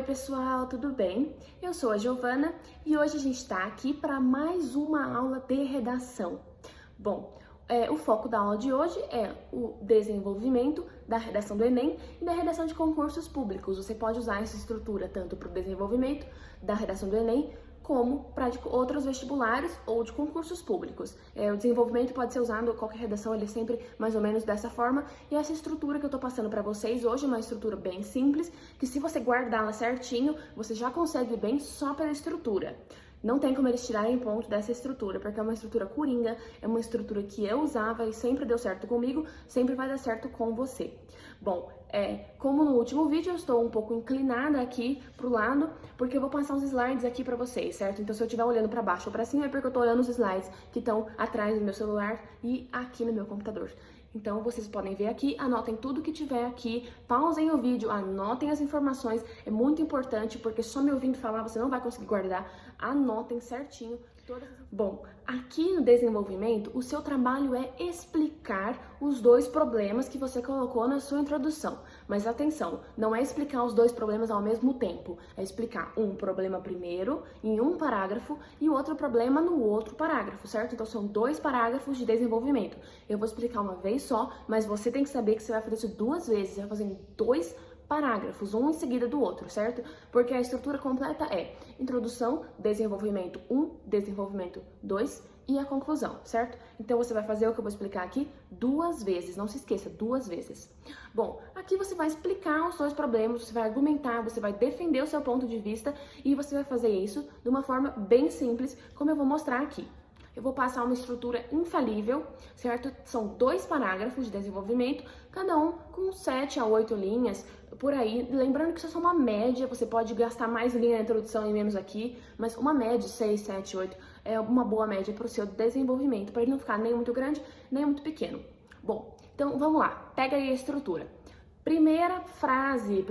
Oi pessoal, tudo bem? Eu sou a Giovana e hoje a gente está aqui para mais uma aula de redação. Bom, o foco da aula de hoje é o desenvolvimento da redação do Enem e da redação de concursos públicos. Você pode usar essa estrutura tanto para o desenvolvimento da redação do Enem como para outros vestibulares ou de concursos públicos. O desenvolvimento pode ser usado, qualquer redação ele é sempre mais ou menos dessa forma, e essa estrutura que eu tô passando para vocês hoje é uma estrutura bem simples, que se você guardá-la certinho, você já consegue bem só pela estrutura. Não tem como eles tirarem ponto dessa estrutura, porque é uma estrutura coringa, é uma estrutura que eu usava e sempre deu certo comigo, sempre vai dar certo com você. Bom, como no último vídeo eu estou um pouco inclinada aqui pro lado, porque eu vou passar uns slides aqui pra vocês, certo? Então se eu estiver olhando pra baixo ou pra cima é porque eu tô olhando os slides que estão atrás do meu celular e aqui no meu computador. Então vocês podem ver aqui, anotem tudo que tiver aqui, pausem o vídeo, anotem as informações, é muito importante porque só me ouvindo falar você não vai conseguir guardar, anotem certinho todas as... Bom, aqui no desenvolvimento, o seu trabalho é explicar os dois problemas que você colocou na sua introdução. Mas atenção, não é explicar os dois problemas ao mesmo tempo, é explicar um problema primeiro em um parágrafo e o outro problema no outro parágrafo, certo? Então são dois parágrafos de desenvolvimento. Eu vou explicar uma vez só, mas você tem que saber que você vai fazer isso duas vezes, você vai fazer em dois parágrafos, um em seguida do outro, certo? Porque a estrutura completa é introdução, desenvolvimento 1, desenvolvimento 2 e a conclusão, certo? Então você vai fazer o que eu vou explicar aqui duas vezes, não se esqueça, duas vezes. Bom, aqui você vai explicar os dois problemas, você vai argumentar, você vai defender o seu ponto de vista e você vai fazer isso de uma forma bem simples, como eu vou mostrar aqui. Eu vou passar uma estrutura infalível, certo? São dois parágrafos de desenvolvimento, cada um com 7 a 8 linhas, por aí. Lembrando que isso é só uma média, você pode gastar mais linha na introdução e menos aqui, mas uma média, 6, 7, 8, é uma boa média para o seu desenvolvimento, para ele não ficar nem muito grande, nem muito pequeno. Bom, então vamos lá, pega aí a estrutura. Primeira frase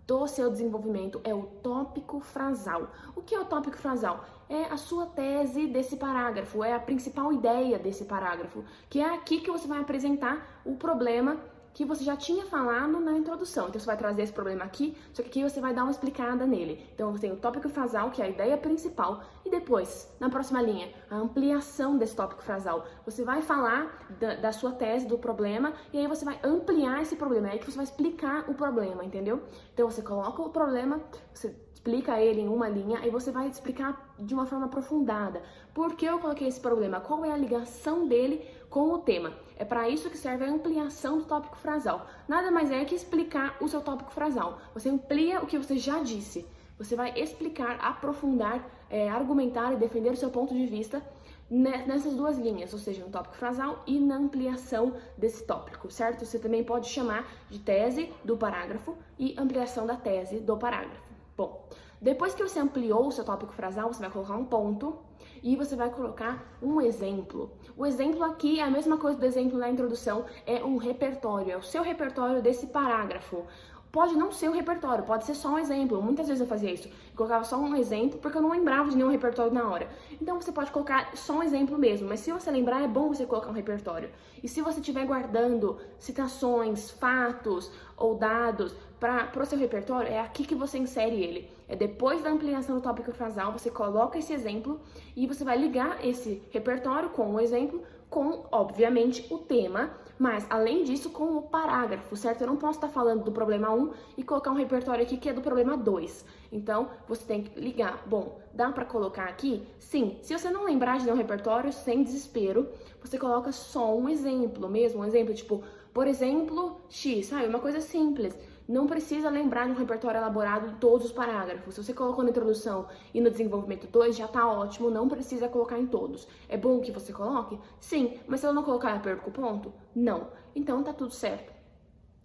do seu desenvolvimento é o tópico frasal. O que é o tópico frasal? É a sua tese desse parágrafo, é a principal ideia desse parágrafo, que é aqui que você vai apresentar o problema que você já tinha falado na introdução. Então você vai trazer esse problema aqui, só que aqui você vai dar uma explicada nele. Então você tem o tópico frasal, que é a ideia principal, e depois, na próxima linha, a ampliação desse tópico frasal. Você vai falar da sua tese, do problema, e aí você vai ampliar esse problema, é aí que você vai explicar o problema, entendeu? Então você coloca o problema, você explica ele em uma linha, aí você vai explicar de uma forma aprofundada. Por que eu coloquei esse problema? Qual é a ligação dele com o tema? É para isso que serve a ampliação do tópico frasal. Nada mais é que explicar o seu tópico frasal. Você amplia o que você já disse. Você vai explicar, aprofundar, argumentar e defender o seu ponto de vista nessas duas linhas, ou seja, no tópico frasal e na ampliação desse tópico, certo? Você também pode chamar de tese do parágrafo e ampliação da tese do parágrafo. Bom, depois que você ampliou o seu tópico frasal, você vai colocar um ponto e você vai colocar um exemplo. O exemplo aqui é a mesma coisa do exemplo na introdução, é um repertório, é o seu repertório desse parágrafo. Pode não ser o repertório, pode ser só um exemplo. Muitas vezes eu fazia isso, eu colocava só um exemplo porque eu não lembrava de nenhum repertório na hora. Então você pode colocar só um exemplo mesmo, mas se você lembrar é bom você colocar um repertório. E se você estiver guardando citações, fatos ou dados para o seu repertório, é aqui que você insere ele. É depois da ampliação do tópico frasal, você coloca esse exemplo e você vai ligar esse repertório com o exemplo, com, obviamente, o tema, mas, além disso, com o parágrafo, certo? Eu não posso estar falando do problema 1 e colocar um repertório aqui que é do problema 2. Então, você tem que ligar. Bom, dá para colocar aqui? Sim. Se você não lembrar de nenhum repertório, sem desespero, você coloca só um exemplo mesmo. Um exemplo, tipo, por exemplo, X, sabe? Uma coisa simples. Não precisa lembrar de um repertório elaborado de todos os parágrafos. Se você colocou na introdução e no desenvolvimento 2, já tá ótimo, não precisa colocar em todos. É bom que você coloque? Sim, mas se eu não colocar, eu perco o ponto? Não. Então tá tudo certo.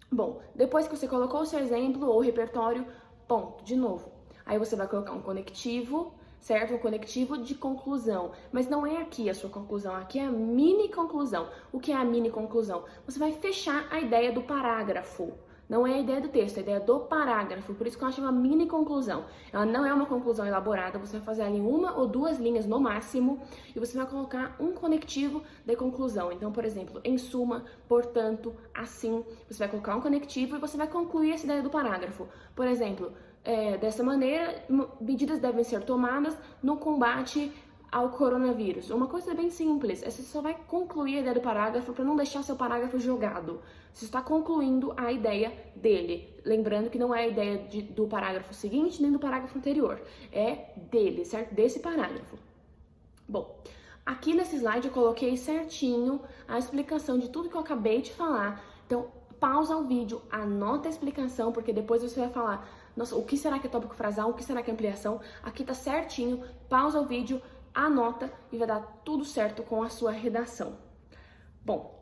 Bom, depois que você colocou o seu exemplo ou repertório, ponto, de novo. Aí você vai colocar um conectivo, certo? Um conectivo de conclusão. Mas não é aqui a sua conclusão, aqui é a mini conclusão. O que é a mini conclusão? Você vai fechar a ideia do parágrafo, Não é a ideia do texto, é a ideia do parágrafo. Por isso que ela chama mini conclusão. Ela não é uma conclusão elaborada, você vai fazer ali 1 ou 2 linhas no máximo e você vai colocar um conectivo de conclusão. Então, por exemplo, em suma, portanto, assim, você vai colocar um conectivo e você vai concluir essa ideia do parágrafo. Por exemplo, dessa maneira, medidas devem ser tomadas no combate ao coronavírus. Uma coisa bem simples, você só vai concluir a ideia do parágrafo para não deixar seu parágrafo jogado. Você está concluindo a ideia dele. Lembrando que não é a ideia do parágrafo seguinte nem do parágrafo anterior. É dele, certo? Desse parágrafo. Bom, aqui nesse slide eu coloquei certinho a explicação de tudo que eu acabei de falar. Então, pausa o vídeo, anota a explicação, porque depois você vai falar, nossa, o que será que é tópico frasal, o que será que é ampliação? Aqui tá certinho, pausa o vídeo, anota e vai dar tudo certo com a sua redação. Bom,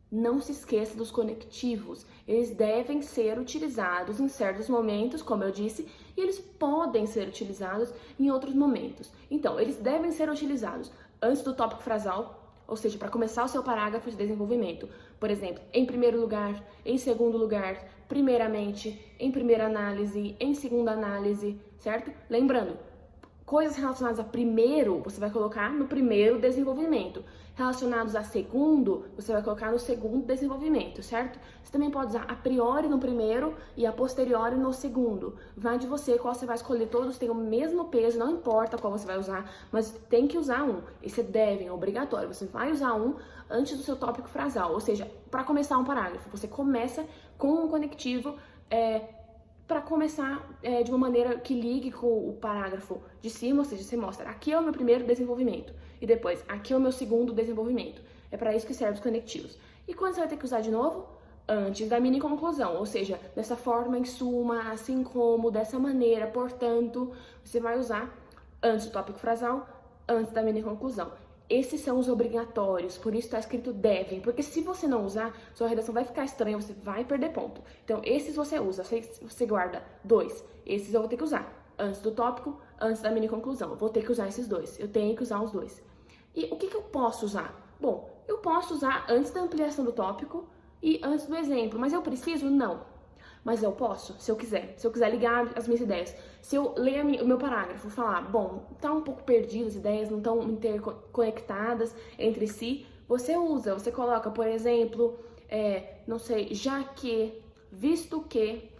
não se esqueça dos conectivos. Eles devem ser utilizados em certos momentos, como eu disse, e eles podem ser utilizados em outros momentos. Então, eles devem ser utilizados antes do tópico frasal, ou seja, para começar o seu parágrafo de desenvolvimento. Por exemplo, em primeiro lugar, em segundo lugar, primeiramente, em primeira análise, em segunda análise, certo? Lembrando, coisas relacionadas a primeiro, você vai colocar no primeiro desenvolvimento. Relacionados a segundo, você vai colocar no segundo desenvolvimento, certo? Você também pode usar a priori no primeiro e a posteriori no segundo. Vai de você qual você vai escolher, todos têm o mesmo peso, não importa qual você vai usar, mas tem que usar um. Esse é obrigatório. Você vai usar um antes do seu tópico frasal, ou seja, para começar um parágrafo, você começa com um conectivo, para começar de uma maneira que ligue com o parágrafo de cima, ou seja, você mostra, aqui é o meu primeiro desenvolvimento, e depois, aqui é o meu segundo desenvolvimento. É para isso que servem os conectivos. E quando você vai ter que usar de novo? Antes da mini conclusão, ou seja, dessa forma, em suma, assim como, dessa maneira, portanto, você vai usar antes do tópico frasal, antes da mini conclusão. Esses são os obrigatórios, por isso está escrito devem, porque se você não usar, sua redação vai ficar estranha, você vai perder ponto. Então, esses você usa, você guarda 2. Esses eu vou ter que usar antes do tópico, antes da mini conclusão. Eu vou ter que usar esses 2, eu tenho que usar os 2. E o que eu posso usar? Bom, eu posso usar antes da ampliação do tópico e antes do exemplo, mas eu preciso? Não. Mas eu posso, se eu quiser ligar as minhas ideias. Se eu ler o meu parágrafo e falar, bom, tá um pouco perdido, as ideias não estão interconectadas entre si, você usa, você coloca, por exemplo, não sei, já que, visto que,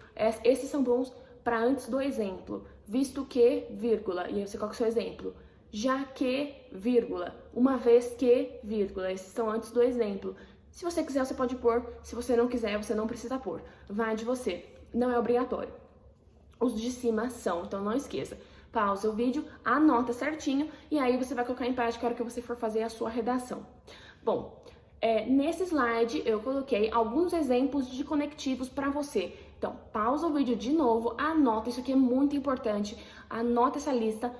esses são bons para antes do exemplo, visto que, vírgula, e aí você coloca o seu exemplo. Já que, vírgula, uma vez que, vírgula, esses são antes do exemplo. Se você quiser, você pode pôr. Se você não quiser, você não precisa pôr. Vai de você. Não é obrigatório. Os de cima são, então não esqueça. Pausa o vídeo, anota certinho e aí você vai colocar em prática a hora que você for fazer a sua redação. Bom, nesse slide eu coloquei alguns exemplos de conectivos para você. Então, pausa o vídeo de novo, anota, isso aqui é muito importante. Anota essa lista.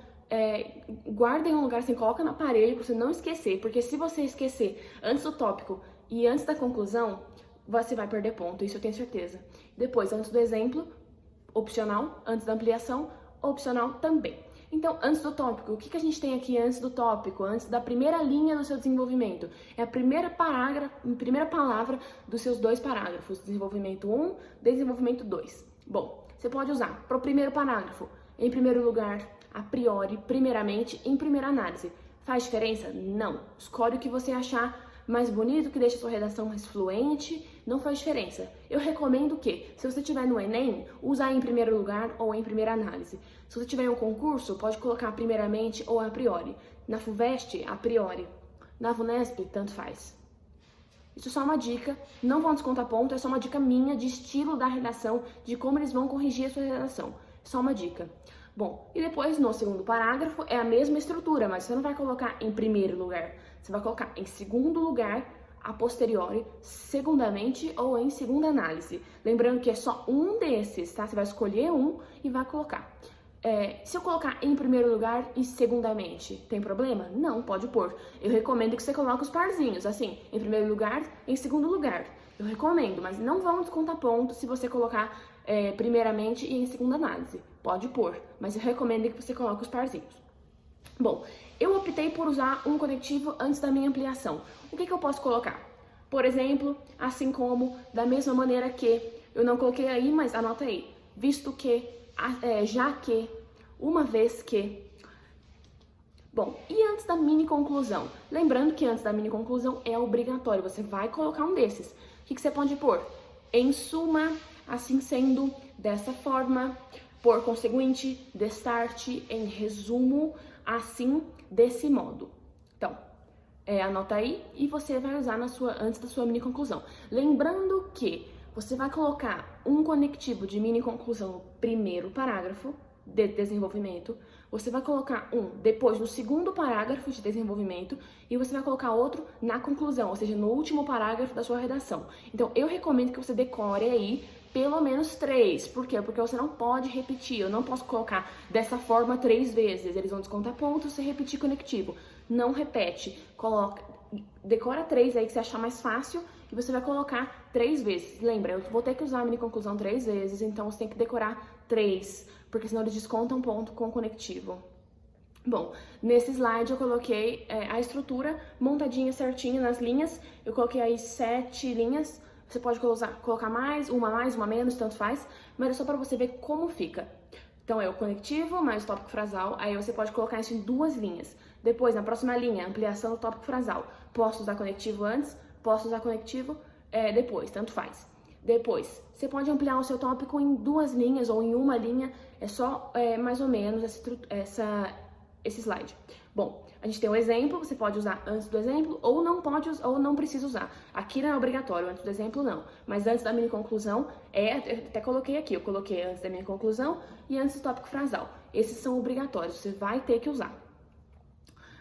Guarda em um lugar assim, coloca na parede para você não esquecer, porque se você esquecer antes do tópico e antes da conclusão, você vai perder ponto, isso eu tenho certeza. Depois, antes do exemplo, opcional, antes da ampliação, opcional também. Então, antes do tópico, o que a gente tem aqui antes do tópico, antes da primeira linha do seu desenvolvimento? É a primeira palavra dos seus 2 parágrafos, desenvolvimento 1, desenvolvimento 2. Bom, você pode usar para o primeiro parágrafo, em primeiro lugar, a priori, primeiramente, em primeira análise. Faz diferença? Não. Escolhe o que você achar mais bonito, que deixa a sua redação mais fluente, não faz diferença. Eu recomendo que, se você estiver no Enem, usar em primeiro lugar ou em primeira análise. Se você tiver em um concurso, pode colocar primeiramente ou a priori. Na FUVEST, a priori. Na VUNESP, tanto faz. Isso é só uma dica, não vão descontar ponto, é só uma dica minha de estilo da redação, de como eles vão corrigir a sua redação. Só uma dica. Bom, e depois no segundo parágrafo é a mesma estrutura, mas você não vai colocar em primeiro lugar. Você vai colocar em segundo lugar, a posteriori, segundamente ou em segunda análise. Lembrando que é só um desses, tá? Você vai escolher um e vai colocar. Se eu colocar em primeiro lugar e segundamente, tem problema? Não, pode pôr. Eu recomendo que você coloque os parzinhos, assim, em primeiro lugar, em segundo lugar. Eu recomendo, mas não vão descontar ponto se você colocar primeiramente e em segunda análise. Pode pôr, mas eu recomendo que você coloque os parzinhos. Bom, eu optei por usar um conectivo antes da minha ampliação. O que eu posso colocar? Por exemplo, assim como, da mesma maneira que, Eu não coloquei aí, mas anota aí. Visto que, já que, uma vez que. Bom, e antes da mini conclusão? Lembrando que antes da mini conclusão é obrigatório, você vai colocar um desses. O que você pode pôr? Em suma, assim sendo, dessa forma, por conseguinte, destarte, em resumo, assim, desse modo. Então, anota aí e você vai usar antes da sua mini conclusão. Lembrando que você vai colocar um conectivo de mini conclusão no primeiro parágrafo de desenvolvimento, você vai colocar um depois no segundo parágrafo de desenvolvimento e você vai colocar outro na conclusão, ou seja, no último parágrafo da sua redação. Então, eu recomendo que você decore aí pelo menos 3. Por quê? Porque você não pode repetir. Eu não posso colocar dessa forma 3 vezes. Eles vão descontar pontos se repetir conectivo. Não repete. Decora 3 aí que você achar mais fácil e você vai colocar 3 vezes. Lembra, eu vou ter que usar a mini conclusão 3 vezes, então você tem que decorar 3, porque senão eles descontam ponto com o conectivo. Bom, nesse slide eu coloquei a estrutura montadinha certinha nas linhas. Eu coloquei aí 7 linhas. Você pode colocar mais, uma menos, tanto faz, mas é só para você ver como fica. Então é o conectivo mais o tópico frasal, aí você pode colocar isso em 2 linhas. Depois, na próxima linha, ampliação do tópico frasal. Posso usar conectivo antes, posso usar conectivo depois, tanto faz. Depois, você pode ampliar o seu tópico em 2 linhas ou em 1 linha, é só mais ou menos esse slide. Bom, a gente tem um exemplo, você pode usar antes do exemplo ou não pode ou não precisa usar. Aqui não é obrigatório, antes do exemplo não. Mas antes da mini conclusão, até coloquei aqui, eu coloquei antes da mini conclusão e antes do tópico frasal. Esses são obrigatórios, você vai ter que usar.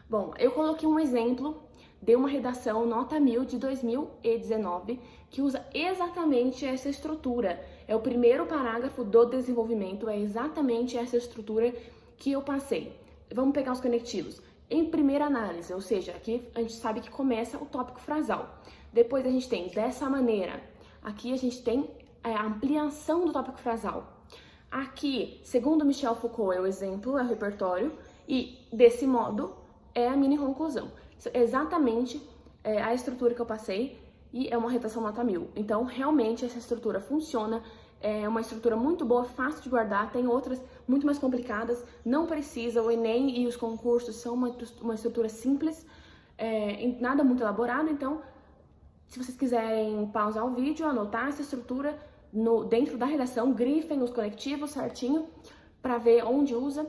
Bom, eu coloquei um exemplo de uma redação nota 1000 de 2019 que usa exatamente essa estrutura. É o primeiro parágrafo do desenvolvimento, é exatamente essa estrutura que eu passei. Vamos pegar os conectivos. Em primeira análise, ou seja, aqui a gente sabe que começa o tópico frasal. Depois a gente tem dessa maneira. Aqui a gente tem a ampliação do tópico frasal. Aqui, segundo Michel Foucault, é o exemplo, é o repertório. E desse modo é a mini conclusão. Exatamente a estrutura que eu passei e é uma redação nota 1000. Então, realmente, essa estrutura funciona. É uma estrutura muito boa, fácil de guardar. Tem outras muito mais complicadas, não precisa. O Enem e os concursos são uma estrutura simples, nada muito elaborado. Então, se vocês quiserem pausar o vídeo, anotar essa estrutura dentro da redação, grifem os conectivos certinho para ver onde usa,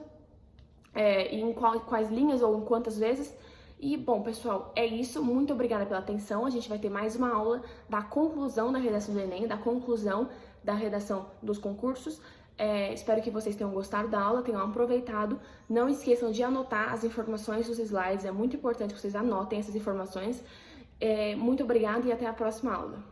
em quais linhas ou em quantas vezes. E, bom, pessoal, é isso. Muito obrigada pela atenção. A gente vai ter mais uma aula da conclusão da redação do Enem, da conclusão da redação dos concursos. Espero que vocês tenham gostado da aula, tenham aproveitado. Não esqueçam de anotar as informações dos slides. É muito importante que vocês anotem essas informações. Muito obrigada e até a próxima aula.